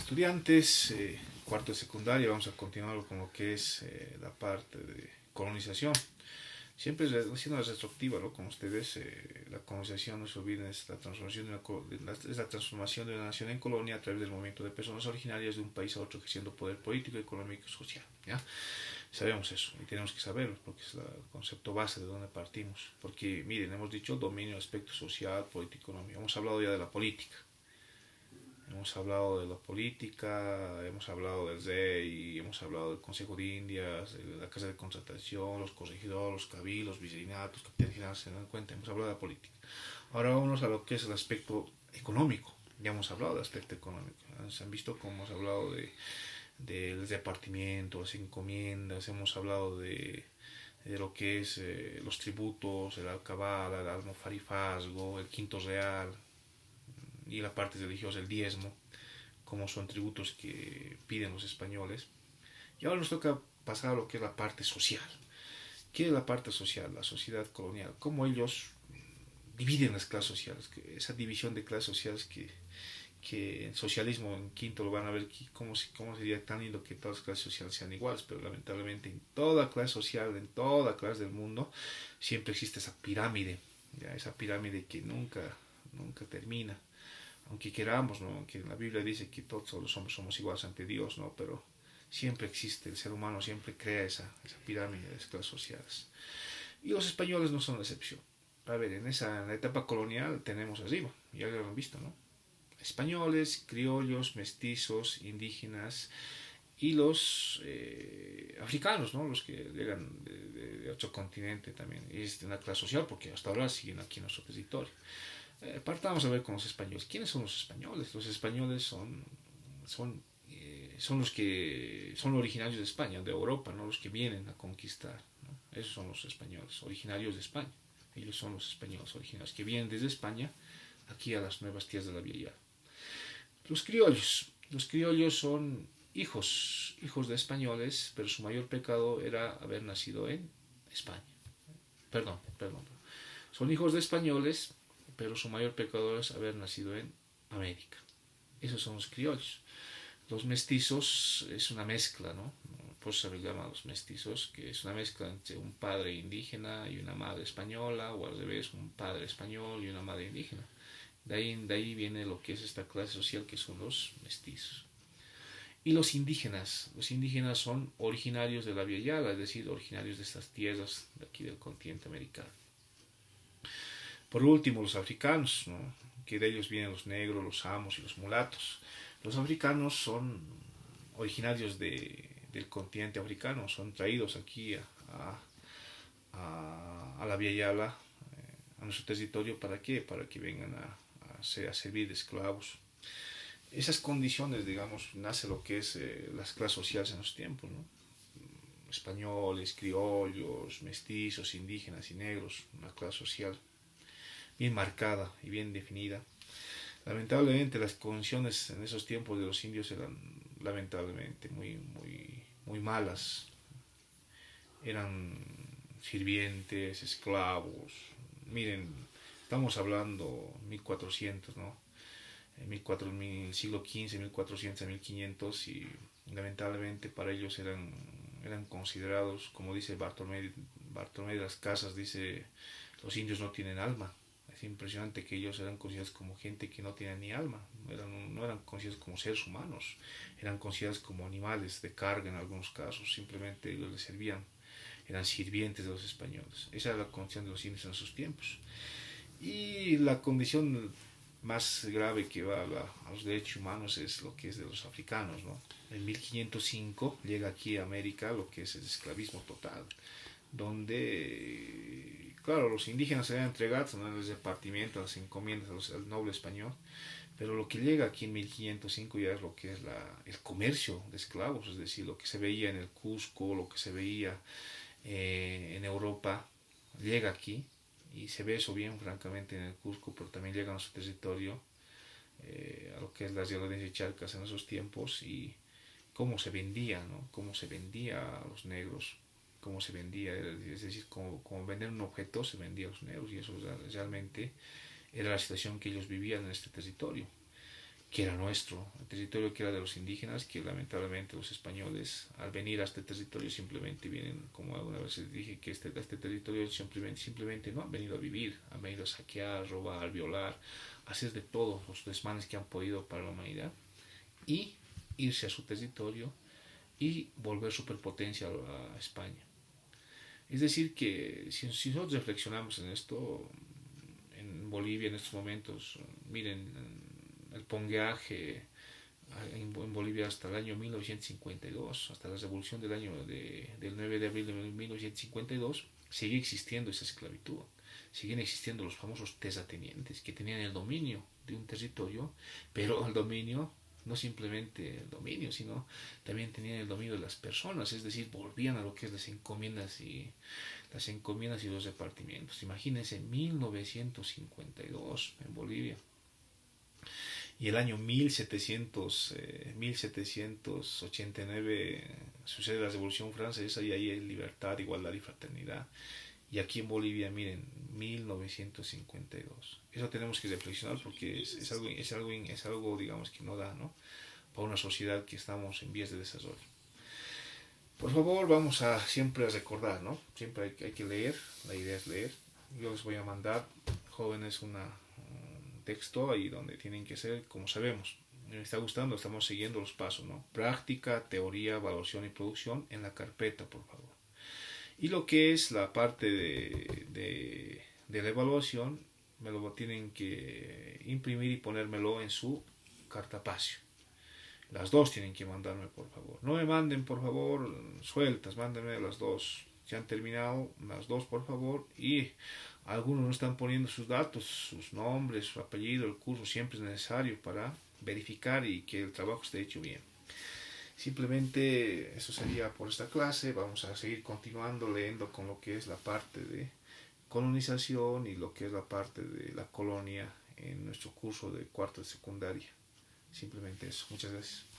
estudiantes, cuarto de secundaria, vamos a continuar con lo que es la parte de colonización. Siempre haciendo la retrospectiva, ¿no? Con ustedes, la colonización, no se olviden, es la transformación es la transformación de una nación en colonia a través del movimiento de personas originarias de un país a otro ejerciendo poder político, económico y social. ¿Ya? Sabemos eso y tenemos que saberlo porque es el concepto base de donde partimos. Porque, miren, hemos dicho dominio, aspecto social, político, económico. Hemos hablado ya de la política. Hemos hablado de la política, hemos hablado del rey, hemos hablado del Consejo de Indias, de la Casa de Contratación, los corregidores, los cabildos, los virreinatos, capitanes generales, se dan cuenta, hemos hablado de la política. Ahora vamos a lo que es el aspecto económico. Ya hemos hablado del aspecto económico. Se han visto cómo hemos hablado del repartimiento, las encomiendas, hemos hablado de lo que es los tributos, el alcabala, el almofarifazgo, el quinto real, y la parte religiosa, el diezmo, como son tributos que piden los españoles. Y ahora nos toca pasar a lo que es la parte social. ¿Qué es la parte social? La sociedad colonial. Cómo ellos dividen las clases sociales. Esa división de clases sociales que el socialismo en quinto lo van a ver, cómo sería tan lindo que todas las clases sociales sean iguales, pero lamentablemente en toda clase social, en toda clase del mundo, siempre existe esa pirámide, ¿ya? Esa pirámide que nunca termina, aunque queramos, ¿no? Aunque la Biblia dice que todos los hombres somos iguales ante Dios, ¿no? Pero siempre existe, el ser humano siempre crea esa pirámide de las clases sociales. Y los españoles no son la excepción. A ver, en la etapa colonial tenemos arriba, ya lo han visto, ¿no? Españoles, criollos, mestizos, indígenas y los africanos, ¿no? Los que llegan de otro continente también. Es de una clase social porque hasta ahora siguen aquí en nuestro territorio. Partamos a ver con los españoles. ¿Quiénes son los españoles? Los españoles son los que son originarios de España, de Europa, no los que vienen a conquistar, ¿no? Esos son los españoles, originarios de España. Ellos son los españoles originarios que vienen desde España aquí a las nuevas tierras de la Villa. Los criollos son hijos de españoles, pero su mayor pecado era haber nacido en España. Perdón. Son hijos de españoles, pero su mayor pecado es haber nacido en América. Esos son los criollos. Los mestizos es una mezcla, ¿no? Por eso se les llama los mestizos, que es una mezcla entre un padre indígena y una madre española, o al revés, un padre español y una madre indígena. De ahí viene lo que es esta clase social que son los mestizos. Y los indígenas son originarios de la Via Yala, es decir, originarios de estas tierras de aquí del continente americano. Por último, los africanos, ¿no? Que de ellos vienen los negros, los amos y los mulatos. Los africanos son originarios del continente africano, son traídos aquí a la Via Yala, a nuestro territorio. ¿Para qué? Para que vengan a servir de esclavos. Esas condiciones, digamos, nace lo que es las clases sociales en los tiempos, ¿no? Españoles, criollos, mestizos, indígenas y negros, una clase social bien marcada y bien definida. Lamentablemente las condiciones en esos tiempos de los indios eran lamentablemente muy malas. Eran sirvientes, esclavos. Miren, estamos hablando 1400, ¿no? Siglo XV, 1400 a 1500, y lamentablemente para ellos eran considerados, como dice Bartolomé de las Casas, dice, los indios no tienen alma. Es impresionante que ellos eran considerados como gente que no tenía ni alma, no eran considerados como seres humanos, eran considerados como animales de carga en algunos casos, simplemente ellos les servían, eran sirvientes de los españoles. Esa era la condición de los indios en sus tiempos. Y la condición más grave que va a los derechos humanos es lo que es de los africanos, ¿no? En 1505 llega aquí a América lo que es el esclavismo total, donde, claro, los indígenas se eran entregados en el repartimiento, las encomiendas al noble español, pero lo que llega aquí en 1505 ya es lo que es el comercio de esclavos, es decir, lo que se veía en el Cusco, lo que se veía en Europa, llega aquí, y se ve eso bien francamente en el Cusco, pero también llega a nuestro territorio, a lo que es la Sierra de Charcas en esos tiempos, y cómo se vendía, ¿no? Cómo se vendía a los negros, cómo se vendía, es decir, como vender un objeto se vendía a los negros, y eso realmente era la situación que ellos vivían en este territorio. que era nuestro, el territorio que era de los indígenas, que lamentablemente los españoles al venir a este territorio simplemente vienen, como alguna vez les dije, que este territorio simplemente no han venido a vivir, han venido a saquear, robar, violar, hacer de todos los desmanes que han podido para la humanidad y irse a su territorio y volver superpotencia a España. Es decir, que si nosotros reflexionamos en esto, en Bolivia en estos momentos, miren, el pongueaje en Bolivia hasta el año 1952, hasta la revolución del 9 de abril de 1952, sigue existiendo esa esclavitud. Siguen existiendo los famosos terratenientes que tenían el dominio de un territorio, pero el dominio, no simplemente el dominio, sino también tenían el dominio de las personas, es decir, volvían a lo que es las encomiendas y los repartimientos. Imagínense, 1952 en Bolivia. Y el año 1789 sucede la Revolución Francesa y ahí hay libertad, igualdad y fraternidad. Y aquí en Bolivia, miren, 1952. Eso tenemos que reflexionar porque es algo, digamos, que no da, ¿no? Para una sociedad que estamos en vías de desarrollo. Por favor, vamos a siempre a recordar, ¿no? Siempre hay que leer, la idea es leer. Yo les voy a mandar, jóvenes, un texto ahí donde tienen que ser, como sabemos. Me está gustando, estamos siguiendo los pasos, ¿no? Práctica, teoría, evaluación y producción en la carpeta, por favor. Y lo que es la parte de la evaluación, me lo tienen que imprimir y ponérmelo en su cartapacio. Las dos tienen que mandarme, por favor. No me manden, por favor, sueltas, mándenme las dos. Si han terminado, las dos, por favor. Y algunos no están poniendo sus datos, sus nombres, su apellido, el curso. Siempre es necesario para verificar y que el trabajo esté hecho bien. Simplemente eso sería por esta clase. Vamos a seguir continuando leyendo con lo que es la parte de colonización y lo que es la parte de la colonia en nuestro curso de cuarto de secundaria. Simplemente eso. Muchas gracias.